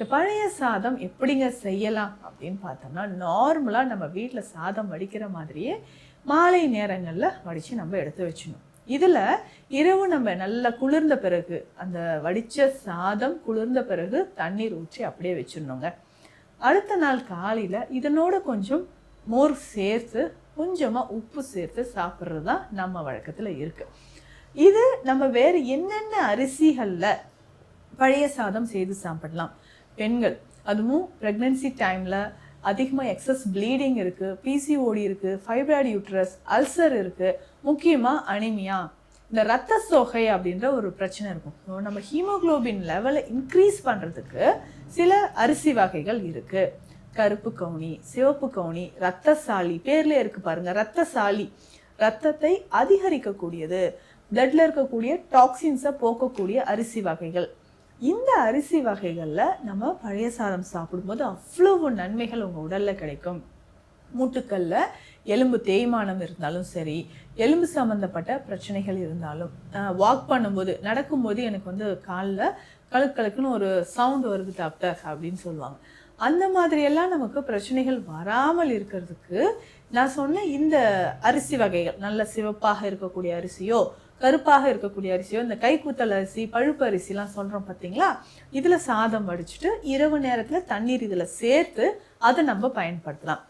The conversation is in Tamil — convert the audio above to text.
இந்த பழைய சாதம் எப்படிங்க செய்யலாம் அப்படின்னு பார்த்தோம்னா, நார்மலாக நம்ம வீட்டில் சாதம் வடிக்கிற மாதிரியே மாலை நேரங்களில் வடித்து நம்ம எடுத்து வச்சிடணும். இதில் இரவு நம்ம நல்லா குளிர்ந்த பிறகு, அந்த வடித்த சாதம் குளிர்ந்த பிறகு தண்ணீர் ஊற்றி அப்படியே வச்சிடணுங்க. அடுத்த நாள் காலையில் இதனோட கொஞ்சம் மோர் சேர்த்து கொஞ்சமாக உப்பு சேர்த்து சாப்பிட்றது தான் நம்ம வழக்கத்தில் இருக்குது. இது நம்ம வேறு என்னென்ன அரிசிகளில் பழைய சாதம் செய்து சாப்பிடலாம்? பெண்கள், அதுவும் ப்ரெக்னென்சி டைமில் அதிகமாக எக்ஸஸ் ப்ளீடிங் இருக்குது, பிசிஓடி இருக்குது, ஃபைப்ராய்டு யூட்ரஸ், அல்சர் இருக்குது, முக்கியமாக அனிமியா, இந்த ரத்த சோகை அப்படின்ற ஒரு பிரச்சனை இருக்கும். நம்ம ஹீமோக்ளோபின் லெவலை இன்க்ரீஸ் பண்ணுறதுக்கு சில அரிசி வகைகள் இருக்குது. கருப்பு கவுனி, சிவப்பு கவுனி, ரத்தசாலி, பேர்லேயே இருக்குது பாருங்கள், ரத்தசாலி, ரத்தத்தை அதிகரிக்கக்கூடியது, பிளட்ல இருக்கக்கூடிய டாக்ஸின்ஸை போக்கக்கூடிய அரிசி வகைகள். இந்த அரிசி வகைகளில் நம்ம பழைய சாதம் சாப்பிடும்போது அவ்வளவு நன்மைகள் உங்கள் உடலில் கிடைக்கும். மூட்டுக்கல்ல எலும்பு தேய்மானம் இருந்தாலும் சரி, எலும்பு சம்மந்தப்பட்ட பிரச்சனைகள் இருந்தாலும், வாக் பண்ணும்போது நடக்கும்போது எனக்கு காலில் கழுக்கழுக்குன்னு ஒரு சவுண்ட் வருது டாக்டர் அப்படின்னு சொல்லுவாங்க. அந்த மாதிரியெல்லாம் நமக்கு பிரச்சனைகள் வராமல் இருக்கிறதுக்கு நான் சொன்ன இந்த அரிசி வகைகள், நல்ல சிவப்பாக இருக்கக்கூடிய அரிசியோ கருப்பாக இருக்கக்கூடிய அரிசியோ, இந்த கைக்குத்தல் அரிசி, பழுப்பு அரிசிலாம் சொல்கிறோம் பார்த்தீங்களா, இதில் சாதம் வடிச்சிட்டு இரவு நேரத்தில் தண்ணீர் இதில் சேர்த்து அதை நம்ம பயன்படுத்தலாம்.